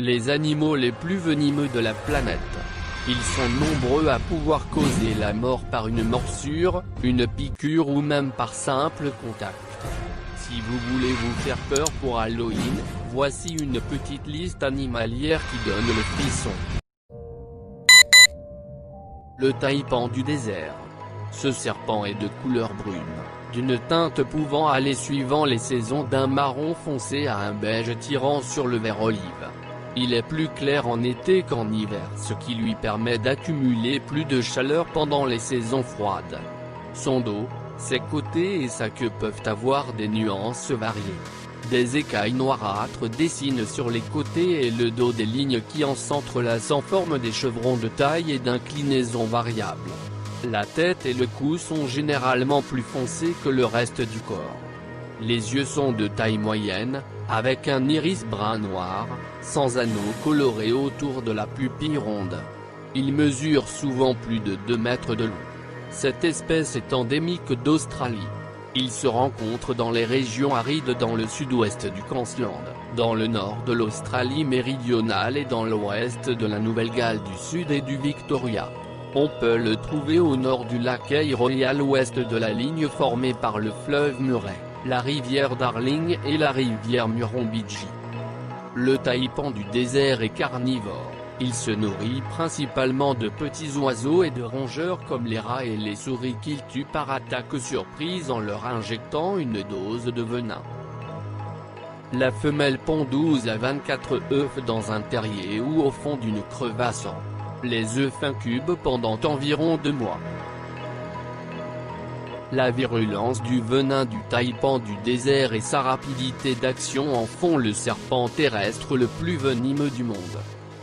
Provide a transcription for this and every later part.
Les animaux les plus venimeux de la planète. Ils sont nombreux à pouvoir causer la mort par une morsure, une piqûre ou même par simple contact. Si vous voulez vous faire peur pour Halloween, voici une petite liste animalière qui donne le frisson. Le taipan du désert. Ce serpent est de couleur brune, d'une teinte pouvant aller suivant les saisons d'un marron foncé à un beige tirant sur le vert olive. Il est plus clair en été qu'en hiver, ce qui lui permet d'accumuler plus de chaleur pendant les saisons froides. Son dos, ses côtés et sa queue peuvent avoir des nuances variées. Des écailles noirâtres dessinent sur les côtés et le dos des lignes qui en s'entrelacent en forme des chevrons de taille et d'inclinaison variable. La tête et le cou sont généralement plus foncés que le reste du corps. Les yeux sont de taille moyenne, avec un iris brun-noir, sans anneaux colorés autour de la pupille ronde. Il mesure souvent plus de 2 mètres de long. Cette espèce est endémique d'Australie. Il se rencontre dans les régions arides dans le sud-ouest du Queensland, dans le nord de l'Australie méridionale et dans l'ouest de la Nouvelle-Galles du Sud et du Victoria. On peut le trouver au nord du lac Eyre et à l'ouest de la ligne formée par le fleuve Murray, la rivière Darling et la rivière Murrumbidgee. Le taipan du désert est carnivore. Il se nourrit principalement de petits oiseaux et de rongeurs comme les rats et les souris qu'il tue par attaque surprise en leur injectant une dose de venin. La femelle pond 12 à 24 œufs dans un terrier ou au fond d'une crevasse. Les œufs incubent pendant environ 2 mois. La virulence du venin du taipan du désert et sa rapidité d'action en font le serpent terrestre le plus venimeux du monde.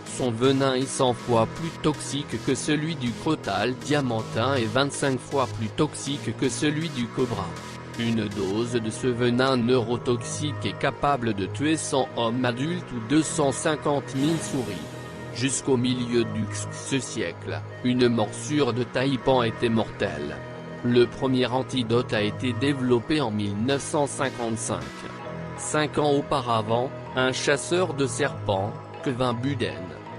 Son venin est 100 fois plus toxique que celui du crotale diamantin et 25 fois plus toxique que celui du cobra. Une dose de ce venin neurotoxique est capable de tuer 100 hommes adultes ou 250 000 souris. Jusqu'au milieu du XXe siècle, une morsure de taipan était mortelle. Le premier antidote a été développé en 1955. 5 ans auparavant, un chasseur de serpents, Kevin Buden,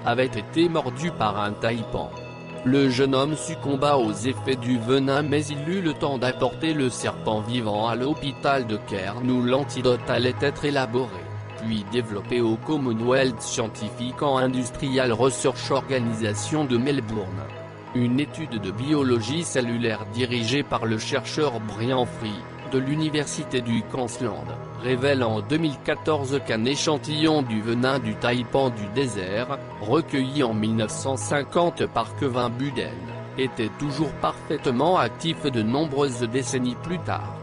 avait été mordu par un taipan. Le jeune homme succomba aux effets du venin mais il eut le temps d'apporter le serpent vivant à l'hôpital de Cairns où l'antidote allait être élaboré, puis développé au Commonwealth Scientific and Industrial Research Organisation de Melbourne. Une étude de biologie cellulaire dirigée par le chercheur Brian Free, de l'université du Queensland, révèle en 2014 qu'un échantillon du venin du taipan du désert, recueilli en 1950 par Kevin Buden, était toujours parfaitement actif de nombreuses décennies plus tard.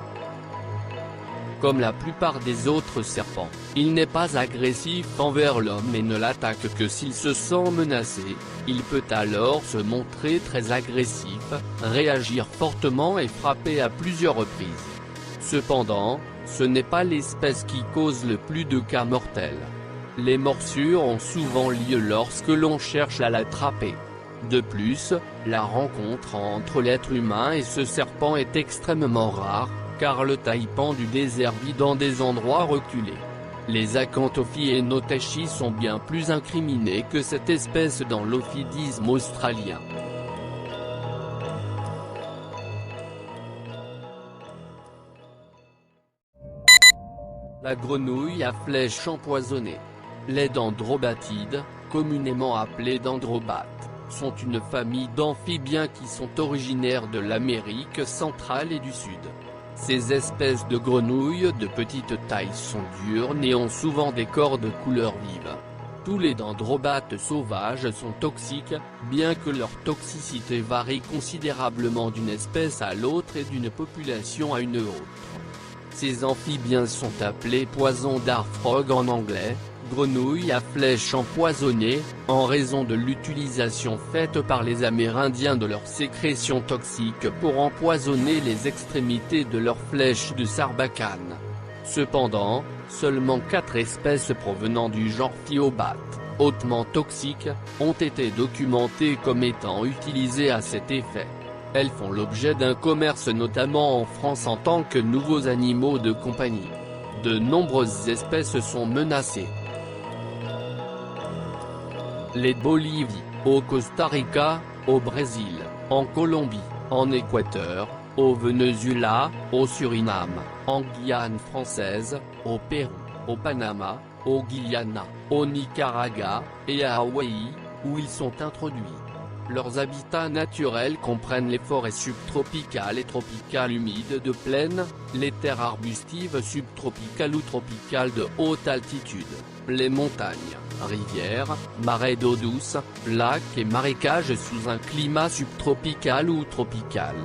Comme la plupart des autres serpents, il n'est pas agressif envers l'homme et ne l'attaque que s'il se sent menacé. Il peut alors se montrer très agressif, réagir fortement et frapper à plusieurs reprises. Cependant, ce n'est pas l'espèce qui cause le plus de cas mortels. Les morsures ont souvent lieu lorsque l'on cherche à l'attraper. De plus, la rencontre entre l'être humain et ce serpent est extrêmement rare, car le taipan du désert vit dans des endroits reculés. Les acanthophies et notachis sont bien plus incriminés que cette espèce dans l'ophidisme australien. La grenouille à flèche empoisonnée. Les dendrobatides, communément appelés dendrobates, sont une famille d'amphibiens qui sont originaires de l'Amérique centrale et du Sud. Ces espèces de grenouilles de petite taille sont diurnes et ont souvent des corps de couleur vive. Tous les dendrobates sauvages sont toxiques, bien que leur toxicité varie considérablement d'une espèce à l'autre et d'une population à une autre. Ces amphibiens sont appelés poison dart frog en anglais, grenouilles à flèche empoisonnée, en raison de l'utilisation faite par les Amérindiens de leurs sécrétions toxiques pour empoisonner les extrémités de leurs flèches de sarbacane. Cependant, seulement 4 espèces provenant du genre Phyobate, hautement toxiques, ont été documentées comme étant utilisées à cet effet. Elles font l'objet d'un commerce notamment en France en tant que nouveaux animaux de compagnie. De nombreuses espèces sont menacées. les Bolivie, au Costa Rica, au Brésil, en Colombie, en Équateur, au Venezuela, au Suriname, en Guyane française, au Pérou, au Panama, au Guyana, au Nicaragua, et à Hawaï, où ils sont introduits. Leurs habitats naturels comprennent les forêts subtropicales et tropicales humides de plaine, les terres arbustives subtropicales ou tropicales de haute altitude, les montagnes, rivières, marais d'eau douce, lacs et marécages sous un climat subtropical ou tropical.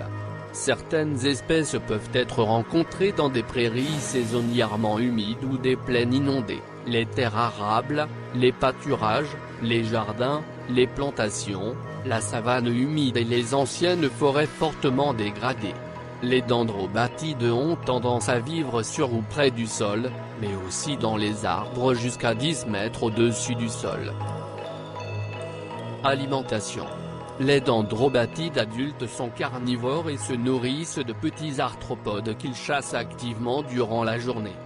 Certaines espèces peuvent être rencontrées dans des prairies saisonnièrement humides ou des plaines inondées, les terres arables, les pâturages, les jardins, les plantations, la savane humide et les anciennes forêts fortement dégradées. Les dendrobatides ont tendance à vivre sur ou près du sol, mais aussi dans les arbres jusqu'à 10 mètres au-dessus du sol. Alimentation. Les dendrobatides adultes sont carnivores et se nourrissent de petits arthropodes qu'ils chassent activement durant la journée.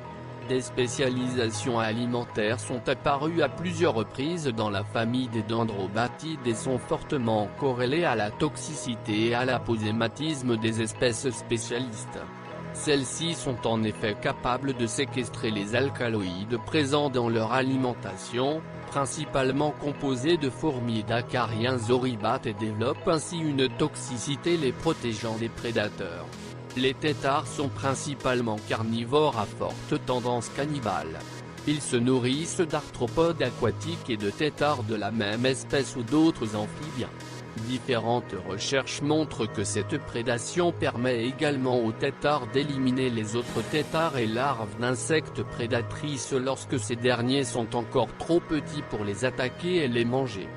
Des spécialisations alimentaires sont apparues à plusieurs reprises dans la famille des dendrobatides et sont fortement corrélées à la toxicité et à l'aposématisme des espèces spécialistes. Celles-ci sont en effet capables de séquestrer les alcaloïdes présents dans leur alimentation, principalement composés de fourmis d'acariens oribates, et développent ainsi une toxicité les protégeant des prédateurs. Les têtards sont principalement carnivores à forte tendance cannibale. Ils se nourrissent d'arthropodes aquatiques et de têtards de la même espèce ou d'autres amphibiens. Différentes recherches montrent que cette prédation permet également aux têtards d'éliminer les autres têtards et larves d'insectes prédatrices lorsque ces derniers sont encore trop petits pour les attaquer et les manger.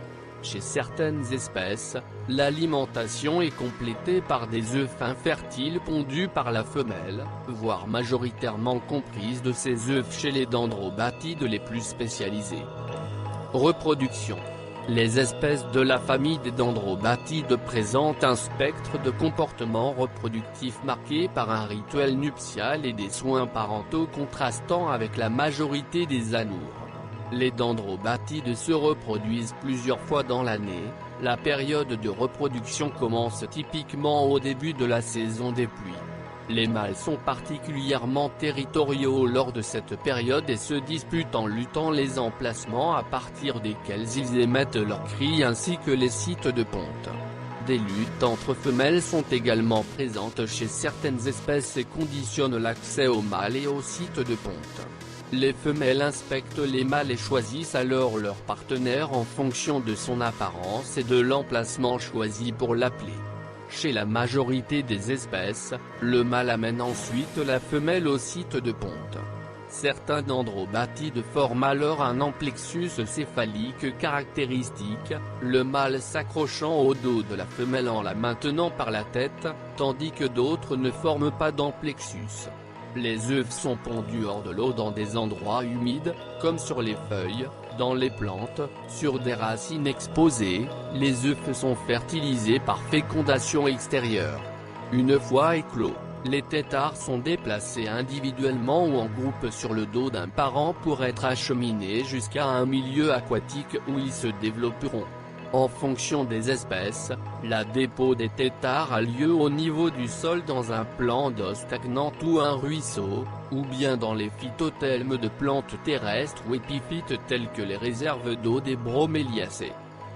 Chez certaines espèces, l'alimentation est complétée par des œufs infertiles pondus par la femelle, voire majoritairement comprises de ces œufs chez les dendrobatides les plus spécialisés. Reproduction. Les espèces de la famille des dendrobatides présentent un spectre de comportements reproductifs marqué par un rituel nuptial et des soins parentaux contrastant avec la majorité des anoures. Les dendrobatides se reproduisent plusieurs fois dans l'année. La période de reproduction commence typiquement au début de la saison des pluies. Les mâles sont particulièrement territoriaux lors de cette période et se disputent en luttant les emplacements à partir desquels ils émettent leurs cris ainsi que les sites de ponte. Des luttes entre femelles sont également présentes chez certaines espèces et conditionnent l'accès aux mâles et aux sites de ponte. Les femelles inspectent les mâles et choisissent alors leur partenaire en fonction de son apparence et de l'emplacement choisi pour l'appeler. Chez la majorité des espèces, le mâle amène ensuite la femelle au site de ponte. Certains dendrobatides forment alors un amplexus céphalique caractéristique, le mâle s'accrochant au dos de la femelle en la maintenant par la tête, tandis que d'autres ne forment pas d'amplexus. Les œufs sont pondus hors de l'eau dans des endroits humides, comme sur les feuilles, dans les plantes, sur des racines exposées. Les œufs sont fertilisés par fécondation extérieure. Une fois éclos, les têtards sont déplacés individuellement ou en groupe sur le dos d'un parent pour être acheminés jusqu'à un milieu aquatique où ils se développeront. En fonction des espèces, la dépôt des têtards a lieu au niveau du sol dans un plan d'eau stagnante ou un ruisseau, ou bien dans les phytothelmes de plantes terrestres ou épiphytes telles que les réserves d'eau des broméliacées.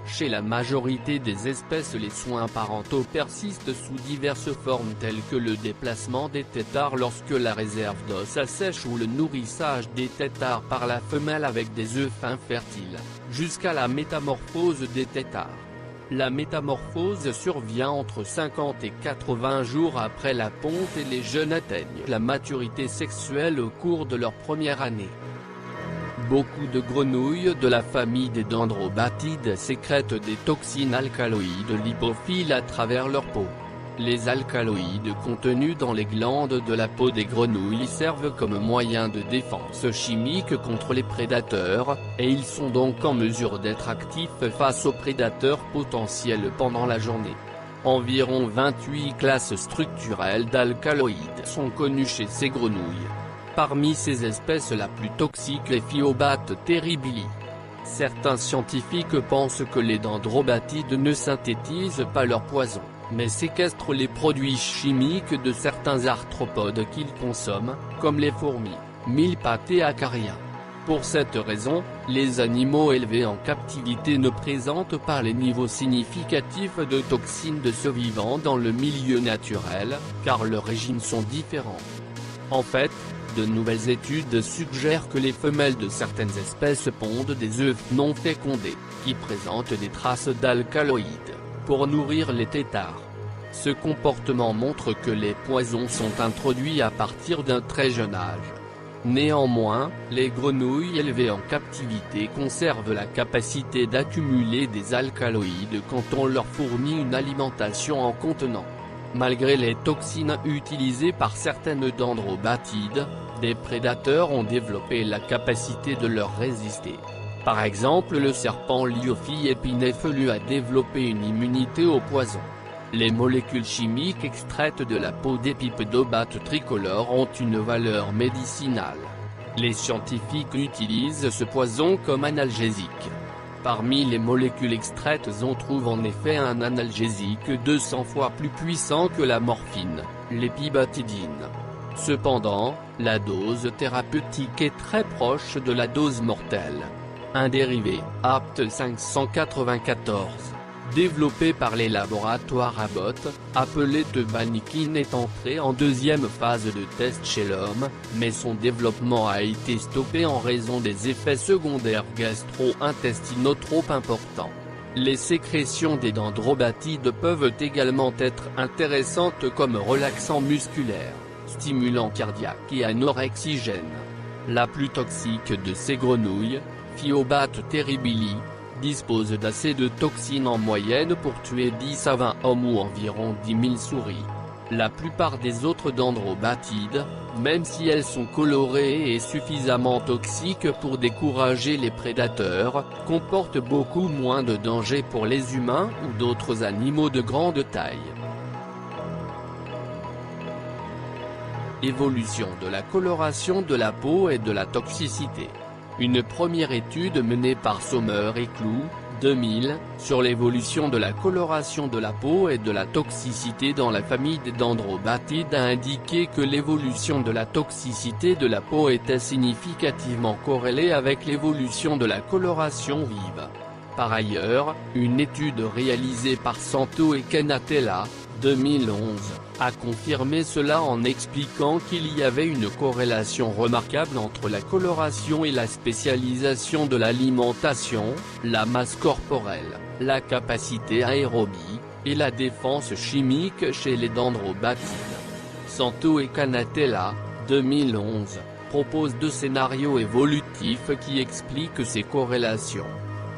Chez la majorité des espèces, les soins parentaux persistent sous diverses formes telles que le déplacement des têtards lorsque la réserve d'eau s'assèche ou le nourrissage des têtards par la femelle avec des œufs infertiles, jusqu'à la métamorphose des têtards. La métamorphose survient entre 50 et 80 jours après la ponte et les jeunes atteignent la maturité sexuelle au cours de leur première année. Beaucoup de grenouilles de la famille des dendrobatides sécrètent des toxines alcaloïdes lipophiles à travers leur peau. Les alcaloïdes contenus dans les glandes de la peau des grenouilles servent comme moyen de défense chimique contre les prédateurs, et ils sont donc en mesure d'être actifs face aux prédateurs potentiels pendant la journée. Environ 28 classes structurelles d'alcaloïdes sont connues chez ces grenouilles. Parmi ces espèces, la plus toxique est Phyobate terribili. Certains scientifiques pensent que les dendrobatides ne synthétisent pas leur poison, mais séquestrent les produits chimiques de certains arthropodes qu'ils consomment, comme les fourmis, mille-pattes et acariens. Pour cette raison, les animaux élevés en captivité ne présentent pas les niveaux significatifs de toxines de ce vivant dans le milieu naturel, car leurs régimes sont différents. En fait, de nouvelles études suggèrent que les femelles de certaines espèces pondent des œufs non fécondés, qui présentent des traces d'alcaloïdes, pour nourrir les têtards. Ce comportement montre que les poisons sont introduits à partir d'un très jeune âge. Néanmoins, les grenouilles élevées en captivité conservent la capacité d'accumuler des alcaloïdes quand on leur fournit une alimentation en contenant. Malgré les toxines utilisées par certaines dendrobatides, des prédateurs ont développé la capacité de leur résister. Par exemple, le serpent Liophis épinéphelus a développé une immunité au poison. Les molécules chimiques extraites de la peau d'Epipedobate tricolore ont une valeur médicinale. Les scientifiques utilisent ce poison comme analgésique. Parmi les molécules extraites on trouve en effet un analgésique 200 fois plus puissant que la morphine, l'épibatidine. Cependant, la dose thérapeutique est très proche de la dose mortelle. Un dérivé, APT 594. Développé par les laboratoires Abbott, appelé terbinafine est entré en deuxième phase de test chez l'homme, mais son développement a été stoppé en raison des effets secondaires gastro-intestinaux trop importants. Les sécrétions des dendrobatides peuvent également être intéressantes comme relaxants musculaires, stimulants cardiaques et anorexigènes. La plus toxique de ces grenouilles, Phyobate terribili, dispose d'assez de toxines en moyenne pour tuer 10 à 20 hommes ou environ 10 000 souris. La plupart des autres dendrobatides, même si elles sont colorées et suffisamment toxiques pour décourager les prédateurs, comportent beaucoup moins de danger pour les humains ou d'autres animaux de grande taille. Évolution de la coloration de la peau et de la toxicité. Une première étude menée par Sommer et Clou, 2000, sur l'évolution de la coloration de la peau et de la toxicité dans la famille des dendrobatides a indiqué que l'évolution de la toxicité de la peau était significativement corrélée avec l'évolution de la coloration vive. Par ailleurs, une étude réalisée par Santo et Canatella, 2011, a confirmé cela en expliquant qu'il y avait une corrélation remarquable entre la coloration et la spécialisation de l'alimentation, la masse corporelle, la capacité aérobie, et la défense chimique chez les dendrobatides. Santo et Canatella, 2011, proposent deux scénarios évolutifs qui expliquent ces corrélations.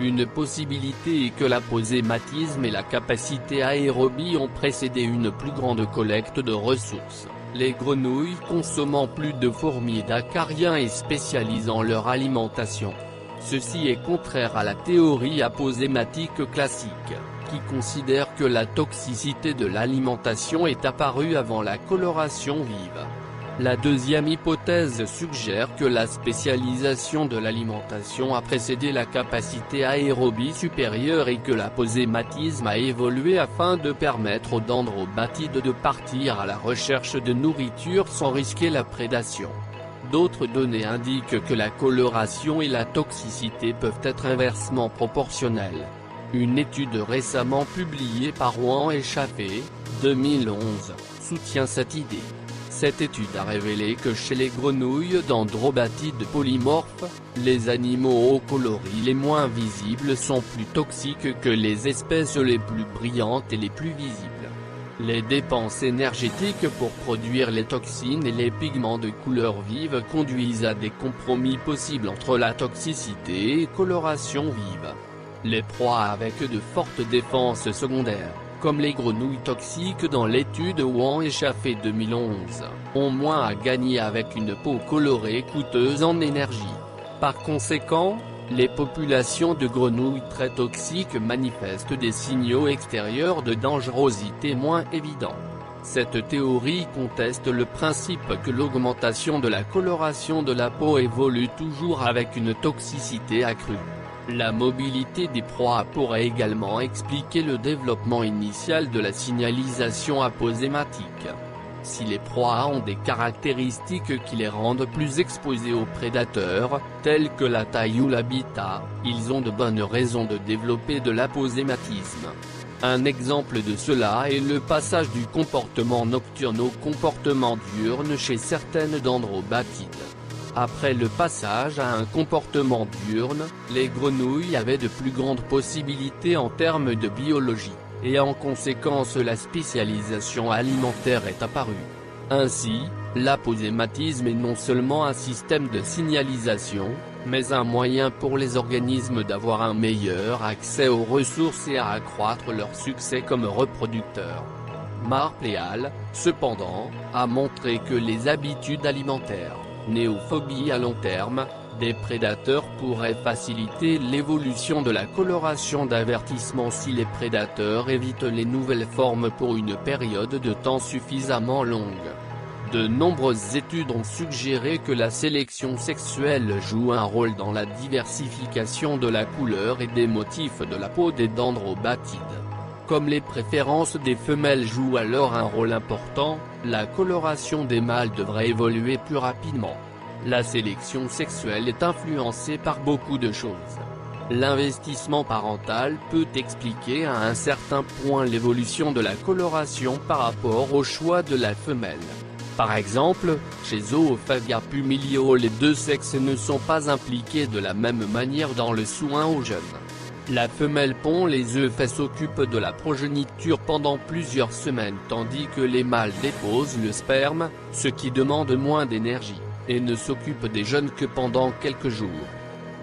Une possibilité est que l'aposématisme et la capacité aérobie ont précédé une plus grande collecte de ressources, les grenouilles consommant plus de fourmis et d'acariens et spécialisant leur alimentation. Ceci est contraire à la théorie aposématique classique, qui considère que la toxicité de l'alimentation est apparue avant la coloration vive. La deuxième hypothèse suggère que la spécialisation de l'alimentation a précédé la capacité aérobie supérieure et que l'aposématisme a évolué afin de permettre aux dendrobatides de partir à la recherche de nourriture sans risquer la prédation. D'autres données indiquent que la coloration et la toxicité peuvent être inversement proportionnelles. Une étude récemment publiée par Wang et Chaffee, 2011, soutient cette idée. Cette étude a révélé que chez les grenouilles dendrobatides polymorphes, les animaux aux coloris les moins visibles sont plus toxiques que les espèces les plus brillantes et les plus visibles. Les dépenses énergétiques pour produire les toxines et les pigments de couleur vive conduisent à des compromis possibles entre la toxicité et coloration vive. Les proies avec de fortes défenses secondaires, comme les grenouilles toxiques dans l'étude Wang et Chaffee 2011, ont moins à gagner avec une peau colorée coûteuse en énergie. Par conséquent, les populations de grenouilles très toxiques manifestent des signaux extérieurs de dangerosité moins évidents. Cette théorie conteste le principe que l'augmentation de la coloration de la peau évolue toujours avec une toxicité accrue. La mobilité des proies pourrait également expliquer le développement initial de la signalisation aposématique. Si les proies ont des caractéristiques qui les rendent plus exposés aux prédateurs, tels que la taille ou l'habitat, ils ont de bonnes raisons de développer de l'aposématisme. Un exemple de cela est le passage du comportement nocturne au comportement diurne chez certaines dendrobatides. Après le passage à un comportement diurne, les grenouilles avaient de plus grandes possibilités en termes de biologie, et en conséquence la spécialisation alimentaire est apparue. Ainsi, l'aposématisme est non seulement un système de signalisation, mais un moyen pour les organismes d'avoir un meilleur accès aux ressources et à accroître leur succès comme reproducteurs. Marple et al., cependant, a montré que les habitudes alimentaires, néophobie à long terme, des prédateurs pourraient faciliter l'évolution de la coloration d'avertissement si les prédateurs évitent les nouvelles formes pour une période de temps suffisamment longue. De nombreuses études ont suggéré que la sélection sexuelle joue un rôle dans la diversification de la couleur et des motifs de la peau des dendrobatides. Comme les préférences des femelles jouent alors un rôle important, la coloration des mâles devrait évoluer plus rapidement. La sélection sexuelle est influencée par beaucoup de choses. L'investissement parental peut expliquer à un certain point l'évolution de la coloration par rapport au choix de la femelle. Par exemple, chez Zooophaga pumilio les deux sexes ne sont pas impliqués de la même manière dans le soin aux jeunes. La femelle pond les œufs et s'occupe de la progéniture pendant plusieurs semaines tandis que les mâles déposent le sperme, ce qui demande moins d'énergie, et ne s'occupe des jeunes que pendant quelques jours.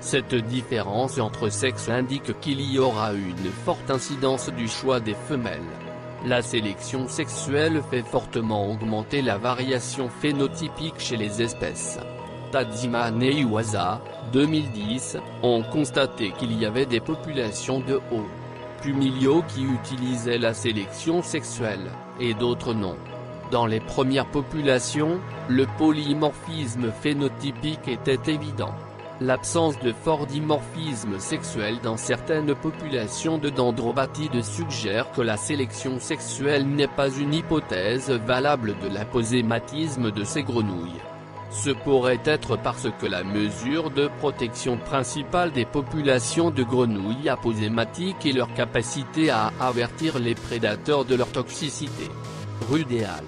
Cette différence entre sexes indique qu'il y aura une forte incidence du choix des femelles. La sélection sexuelle fait fortement augmenter la variation phénotypique chez les espèces. Tadzimane et Iwasa, 2010, ont constaté qu'il y avait des populations de O. pumilio qui utilisaient la sélection sexuelle, et d'autres non. Dans les premières populations, le polymorphisme phénotypique était évident. L'absence de fort dimorphisme sexuel dans certaines populations de dendrobatides suggère que la sélection sexuelle n'est pas une hypothèse valable de l'aposématisme de ces grenouilles. Ce pourrait être parce que la mesure de protection principale des populations de grenouilles aposématiques est leur capacité à avertir les prédateurs de leur toxicité. Rudéal,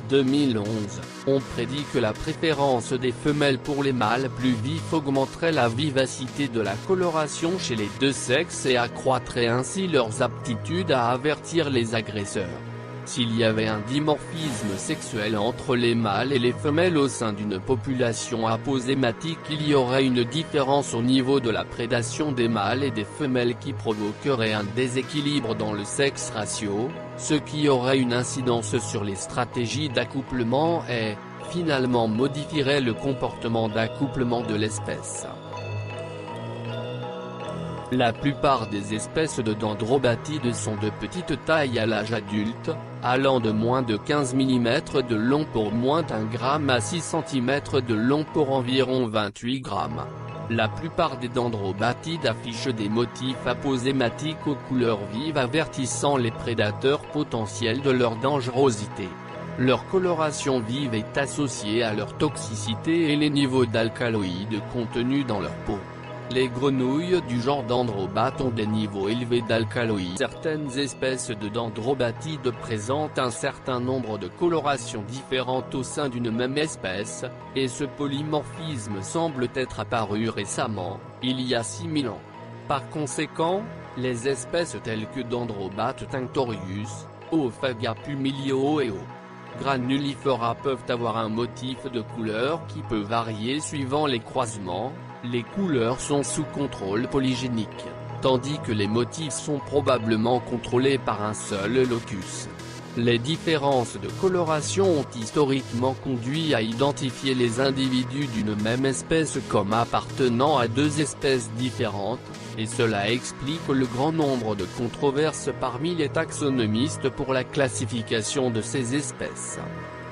2011, on prédit que la préférence des femelles pour les mâles plus vifs augmenterait la vivacité de la coloration chez les deux sexes et accroîtrait ainsi leurs aptitudes à avertir les agresseurs. S'il y avait un dimorphisme sexuel entre les mâles et les femelles au sein d'une population aposématique, il y aurait une différence au niveau de la prédation des mâles et des femelles qui provoquerait un déséquilibre dans le sexe ratio, ce qui aurait une incidence sur les stratégies d'accouplement et, finalement modifierait le comportement d'accouplement de l'espèce. La plupart des espèces de dendrobatides sont de petite taille à l'âge adulte, allant de moins de 15 mm de long pour moins d'1 gramme à 6 cm de long pour environ 28 grammes. La plupart des dendrobatides affichent des motifs aposématiques aux couleurs vives avertissant les prédateurs potentiels de leur dangerosité. Leur coloration vive est associée à leur toxicité et les niveaux d'alcaloïdes contenus dans leur peau. Les grenouilles du genre dendrobate ont des niveaux élevés d'alcaloïdes. Certaines espèces de dendrobatides présentent un certain nombre de colorations différentes au sein d'une même espèce, et ce polymorphisme semble être apparu récemment, il y a 6000 ans. Par conséquent, les espèces telles que Dendrobate tinctorius, Oophaga pumilio et O. granulifera peuvent avoir un motif de couleur qui peut varier suivant les croisements. Les couleurs sont sous contrôle polygénique, tandis que les motifs sont probablement contrôlés par un seul locus. Les différences de coloration ont historiquement conduit à identifier les individus d'une même espèce comme appartenant à deux espèces différentes, et cela explique le grand nombre de controverses parmi les taxonomistes pour la classification de ces espèces.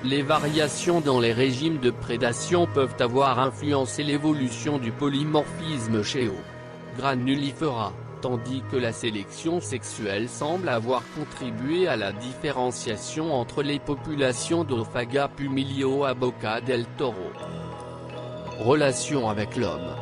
Les variations dans les régimes de prédation peuvent avoir influencé l'évolution du polymorphisme chez O. granulifera, tandis que la sélection sexuelle semble avoir contribué à la différenciation entre les populations d'Ophaga pumilio à Boca del Toro. Relation avec l'homme.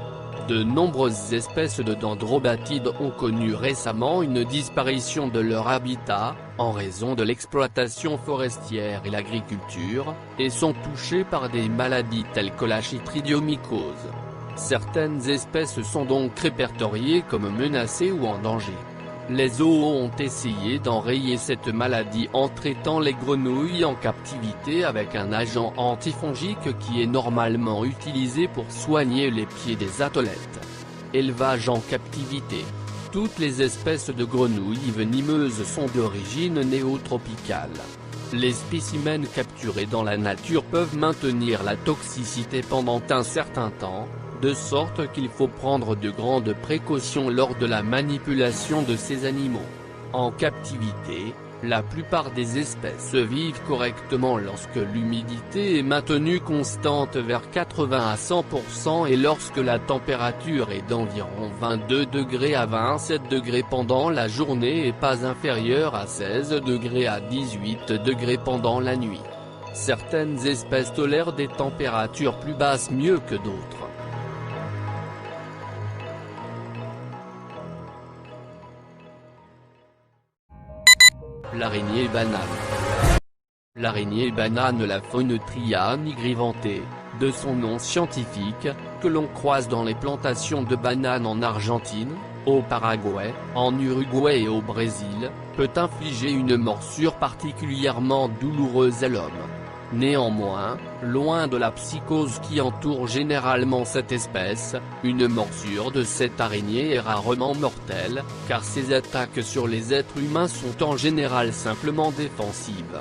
De nombreuses espèces de dendrobatides ont connu récemment une disparition de leur habitat, en raison de l'exploitation forestière et l'agriculture, et sont touchées par des maladies telles que la chytridiomycose. Certaines espèces sont donc répertoriées comme menacées ou en danger. Les zoos ont essayé d'enrayer cette maladie en traitant les grenouilles en captivité avec un agent antifongique qui est normalement utilisé pour soigner les pieds des athlètes. Élevage en captivité. Toutes les espèces de grenouilles venimeuses sont d'origine néotropicale. Les spécimens capturés dans la nature peuvent maintenir la toxicité pendant un certain temps, de sorte qu'il faut prendre de grandes précautions lors de la manipulation de ces animaux. En captivité, la plupart des espèces vivent correctement lorsque l'humidité est maintenue constante vers 80 à 100% et lorsque la température est d'environ 22 degrés à 27 degrés pendant la journée et pas inférieure à 16 degrés à 18 degrés pendant la nuit. Certaines espèces tolèrent des températures plus basses mieux que d'autres. L'araignée banane. L'araignée banane, la Phoneutria nigrivantée, de son nom scientifique, que l'on croise dans les plantations de bananes en Argentine, au Paraguay, en Uruguay et au Brésil, peut infliger une morsure particulièrement douloureuse à l'homme. Néanmoins, loin de la psychose qui entoure généralement cette espèce, une morsure de cette araignée est rarement mortelle, car ses attaques sur les êtres humains sont en général simplement défensives.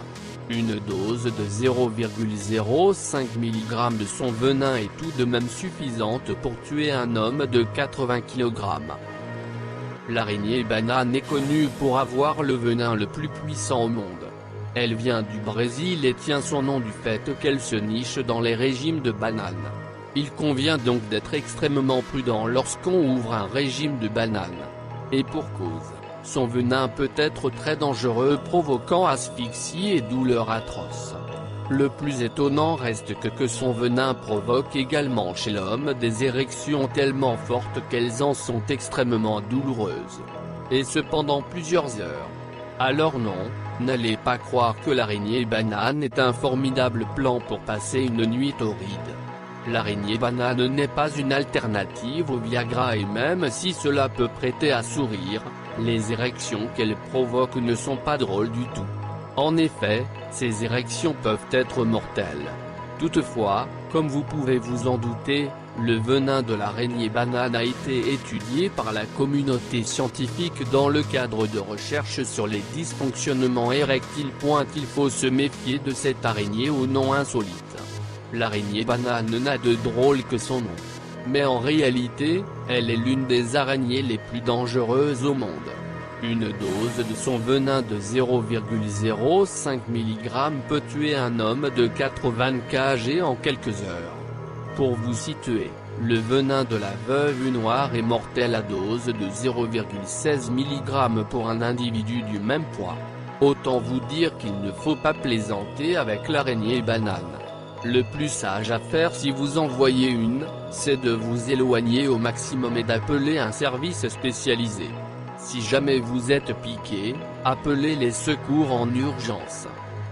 Une dose de 0,05 mg de son venin est tout de même suffisante pour tuer un homme de 80 kg. L'araignée banane est connue pour avoir le venin le plus puissant au monde. Elle vient du Brésil et tient son nom du fait qu'elle se niche dans les régimes de bananes. Il convient donc d'être extrêmement prudent lorsqu'on ouvre un régime de bananes. Et pour cause, son venin peut être très dangereux, provoquant asphyxie et douleurs atroces. Le plus étonnant reste que son venin provoque également chez l'homme des érections tellement fortes qu'elles en sont extrêmement douloureuses. Et ce pendant plusieurs heures. Alors non, n'allez pas croire que l'araignée banane est un formidable plan pour passer une nuit torride. L'araignée banane n'est pas une alternative au Viagra et même si cela peut prêter à sourire, les érections qu'elle provoque ne sont pas drôles du tout. En effet, ces érections peuvent être mortelles. Toutefois, comme vous pouvez vous en douter, le venin de l'araignée banane a été étudié par la communauté scientifique dans le cadre de recherches sur les dysfonctionnements érectiles. Il faut se méfier de cette araignée au nom insolite. L'araignée banane n'a de drôle que son nom. Mais en réalité, elle est l'une des araignées les plus dangereuses au monde. Une dose de son venin de 0,05 mg peut tuer un homme de 80 kg en quelques heures. Pour vous situer, le venin de la veuve noire est mortel à dose de 0,16 mg pour un individu du même poids. Autant vous dire qu'il ne faut pas plaisanter avec l'araignée banane. Le plus sage à faire si vous en voyez une, c'est de vous éloigner au maximum et d'appeler un service spécialisé. Si jamais vous êtes piqué, appelez les secours en urgence.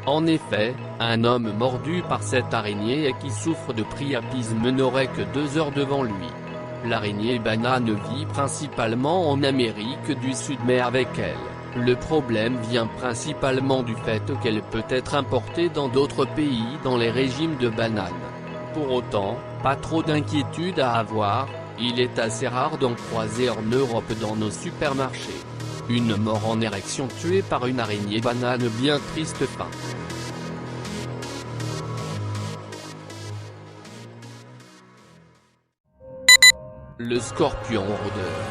En effet, un homme mordu par cette araignée et qui souffre de priapisme n'aurait que 2 heures devant lui. L'araignée banane vit principalement en Amérique du Sud, mais avec elle, le problème vient principalement du fait qu'elle peut être importée dans d'autres pays dans les régimes de bananes. Pour autant, pas trop d'inquiétude à avoir, il est assez rare d'en croiser en Europe dans nos supermarchés. Une mort en érection tuée par une araignée banane, bien triste fin. Le scorpion rôdeur.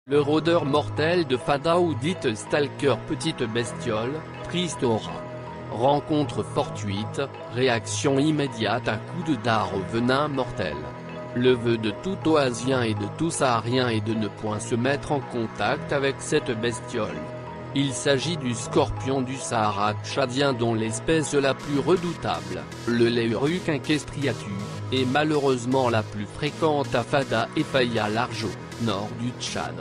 Le rôdeur mortel de Fada ou dite stalker, petite bestiole, triste aura. Rencontre fortuite, réaction immédiate à coup de dard au venin mortel. Le vœu de tout oasien et de tout saharien est de ne point se mettre en contact avec cette bestiole. Il s'agit du scorpion du Sahara tchadien dont l'espèce la plus redoutable, le Léurus inquestriatus, est malheureusement la plus fréquente à Fada et Faya Largeau, nord du Tchad.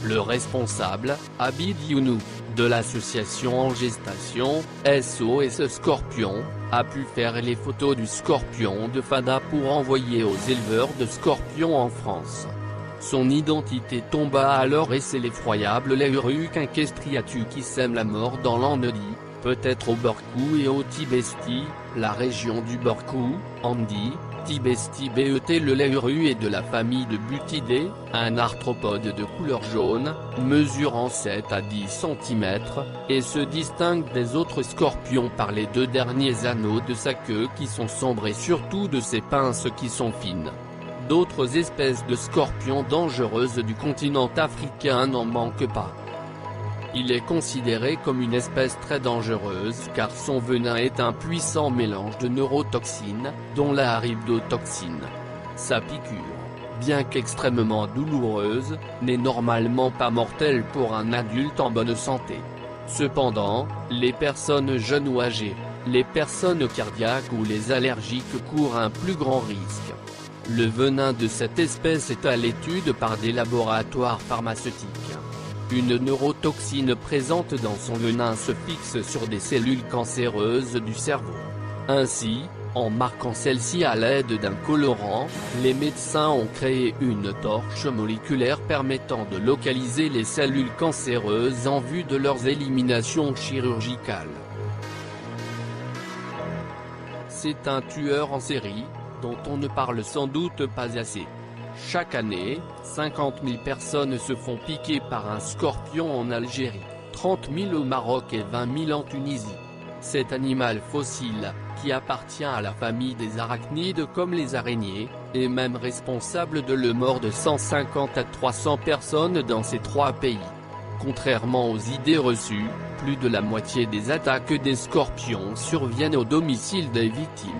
Le responsable, Abid Younou, de l'association En Gestation, SOS Scorpion, a pu faire les photos du scorpion de Fada pour envoyer aux éleveurs de scorpions en France. Son identité tomba alors et c'est l'effroyable Léurus inquestriatus qui sème la mort dans l'Andie, peut-être au Borkou et au Tibesti, la région du Borkou, Andie, Tibesti bet. Le Léurus est de la famille de Buthidae, un arthropode de couleur jaune, mesurant 7 à 10 cm, et se distingue des autres scorpions par les 2 derniers anneaux de sa queue qui sont sombres et surtout de ses pinces qui sont fines. D'autres espèces de scorpions dangereuses du continent africain n'en manquent pas. Il est considéré comme une espèce très dangereuse car son venin est un puissant mélange de neurotoxines, dont la aridotoxine. Sa piqûre, bien qu'extrêmement douloureuse, n'est normalement pas mortelle pour un adulte en bonne santé. Cependant, les personnes jeunes ou âgées, les personnes cardiaques ou les allergiques courent un plus grand risque. Le venin de cette espèce est à l'étude par des laboratoires pharmaceutiques. Une neurotoxine présente dans son venin se fixe sur des cellules cancéreuses du cerveau. Ainsi, en marquant celle-ci à l'aide d'un colorant, les médecins ont créé une torche moléculaire permettant de localiser les cellules cancéreuses en vue de leur élimination chirurgicale. C'est un tueur en série, dont on ne parle sans doute pas assez. Chaque année, 50 000 personnes se font piquer par un scorpion en Algérie, 30 000 au Maroc et 20 000 en Tunisie. Cet animal fossile, qui appartient à la famille des arachnides comme les araignées, est même responsable de la mort de 150 à 300 personnes dans ces 3 pays. Contrairement aux idées reçues, plus de la moitié des attaques des scorpions surviennent au domicile des victimes.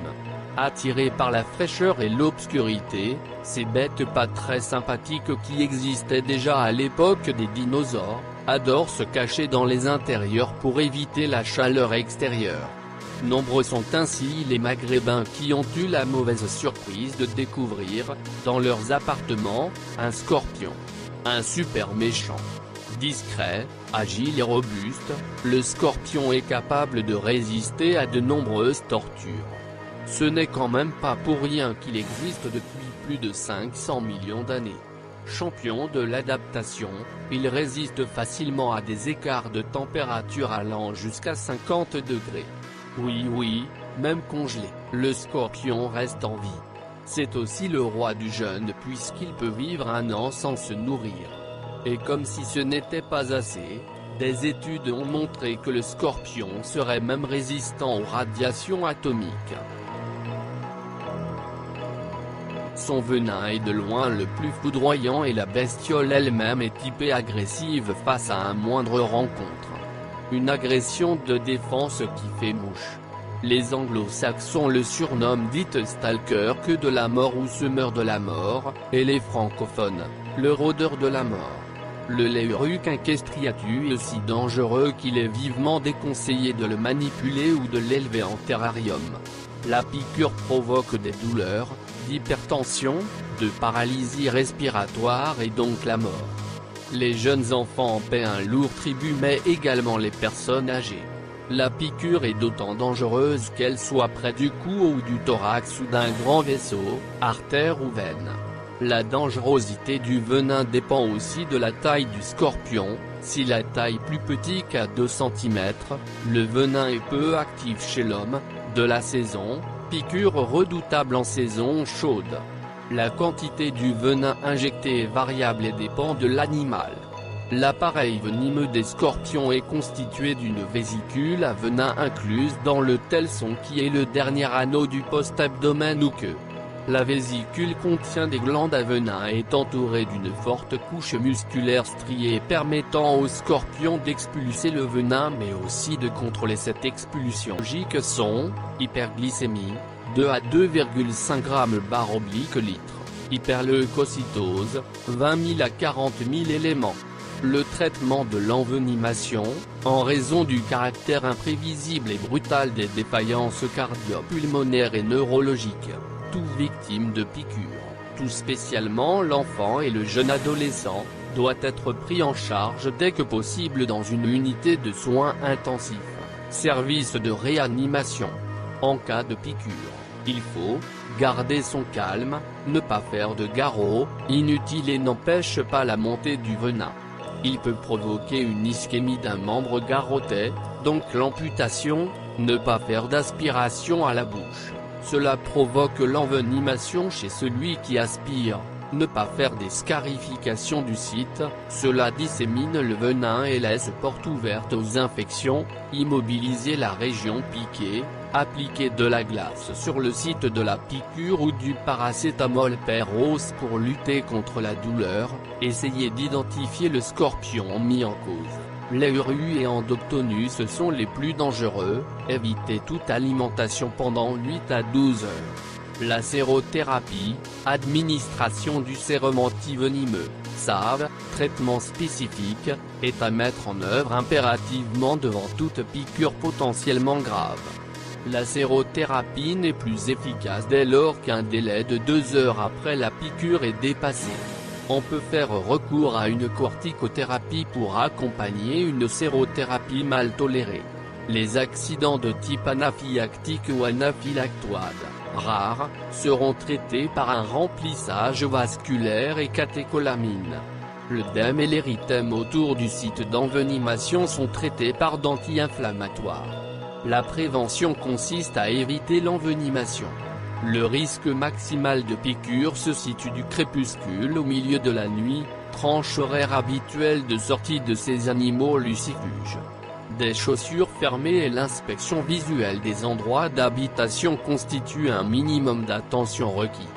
Attirés par la fraîcheur et l'obscurité, ces bêtes pas très sympathiques qui existaient déjà à l'époque des dinosaures, adorent se cacher dans les intérieurs pour éviter la chaleur extérieure. Nombreux sont ainsi les Maghrébins qui ont eu la mauvaise surprise de découvrir, dans leurs appartements, un scorpion. Un super méchant. Discret, agile et robuste, le scorpion est capable de résister à de nombreuses tortures. Ce n'est quand même pas pour rien qu'il existe depuis plus de 500 millions d'années. Champion de l'adaptation, il résiste facilement à des écarts de température allant jusqu'à 50 degrés. Oui, même congelé, le scorpion reste en vie. C'est aussi le roi du jeûne puisqu'il peut vivre 1 an sans se nourrir. Et comme si ce n'était pas assez, des études ont montré que le scorpion serait même résistant aux radiations atomiques. Son venin est de loin le plus foudroyant et la bestiole elle-même est typée agressive face à un moindre rencontre. Une agression de défense qui fait mouche. Les anglo-saxons le surnomment dit stalker que de la mort ou semeur de la mort, et les francophones, le rôdeur de la mort. Le Léurus inquestriatus est aussi dangereux qu'il est vivement déconseillé de le manipuler ou de l'élever en terrarium. La piqûre provoque des douleurs, d'hypertension, de paralysie respiratoire et donc la mort. Les jeunes enfants en paient un lourd tribut mais également les personnes âgées. La piqûre est d'autant dangereuse qu'elle soit près du cou ou du thorax ou d'un grand vaisseau, artère ou veine. La dangerosité du venin dépend aussi de la taille du scorpion. Si la taille plus petite qu'à 2 cm, le venin est peu actif chez l'homme. De la saison, piqûre redoutable en saison chaude. La quantité du venin injecté est variable et dépend de l'animal. L'appareil venimeux des scorpions est constitué d'une vésicule à venin incluse dans le telson qui est le dernier anneau du post-abdomen ou queue. La vésicule contient des glandes à venin et est entourée d'une forte couche musculaire striée permettant aux scorpions d'expulser le venin mais aussi de contrôler cette expulsion. Logiques sont, hyperglycémie, 2 à 2,5 g/litre. hyperleucocytose, 20 000 à 40 000 éléments. Le traitement de l'envenimation, en raison du caractère imprévisible et brutal des défaillances cardio-pulmonaires et neurologiques, toute victime de piqûres, tout spécialement l'enfant et le jeune adolescent, doit être pris en charge dès que possible dans une unité de soins intensifs, service de réanimation. En cas de piqûre, il faut garder son calme, ne pas faire de garrot inutile et n'empêche pas la montée du venin. Il peut provoquer une ischémie d'un membre garrotté, donc l'amputation, ne pas faire d'aspiration à la bouche. Cela provoque l'envenimation chez celui qui aspire. Ne pas faire des scarifications du site, cela dissémine le venin et laisse porte ouverte aux infections. Immobiliser la région piquée, appliquer de la glace sur le site de la piqûre ou du paracétamol perros pour lutter contre la douleur. Essayez d'identifier le scorpion mis en cause. Les urus et endoctonus sont les plus dangereux. Évitez toute alimentation pendant 8 à 12 heures. La sérothérapie, administration du sérum antivenimeux, SAV, traitement spécifique, est à mettre en œuvre impérativement devant toute piqûre potentiellement grave. La sérothérapie n'est plus efficace dès lors qu'un délai de 2 heures après la piqûre est dépassé. On peut faire recours à une corticothérapie pour accompagner une sérothérapie mal tolérée. Les accidents de type anaphylactique ou anaphylactoide, rares, seront traités par un remplissage vasculaire et catécholamine. L'œdème et l'érythème autour du site d'envenimation sont traités par d'anti-inflammatoires. La prévention consiste à éviter l'envenimation. Le risque maximal de piqûre se situe du crépuscule au milieu de la nuit, tranche horaire habituelle de sortie de ces animaux lucifuges. Des chaussures fermées et l'inspection visuelle des endroits d'habitation constituent un minimum d'attention requis.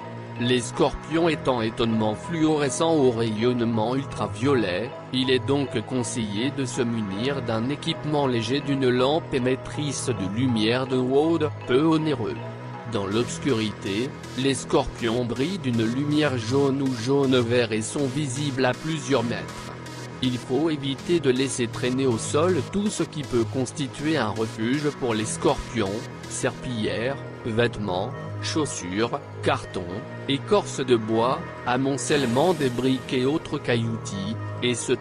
Les scorpions étant étonnement fluorescents au rayonnement ultraviolet, il est donc conseillé de se munir d'un équipement léger d'une lampe émettrice de lumière de Wood, peu onéreux. Dans l'obscurité, les scorpions brillent d'une lumière jaune ou jaune-vert et sont visibles à plusieurs mètres. Il faut éviter de laisser traîner au sol tout ce qui peut constituer un refuge pour les scorpions, serpillères, vêtements, chaussures, cartons, écorce de bois, amoncellement des briques et autres cailloutis, etc.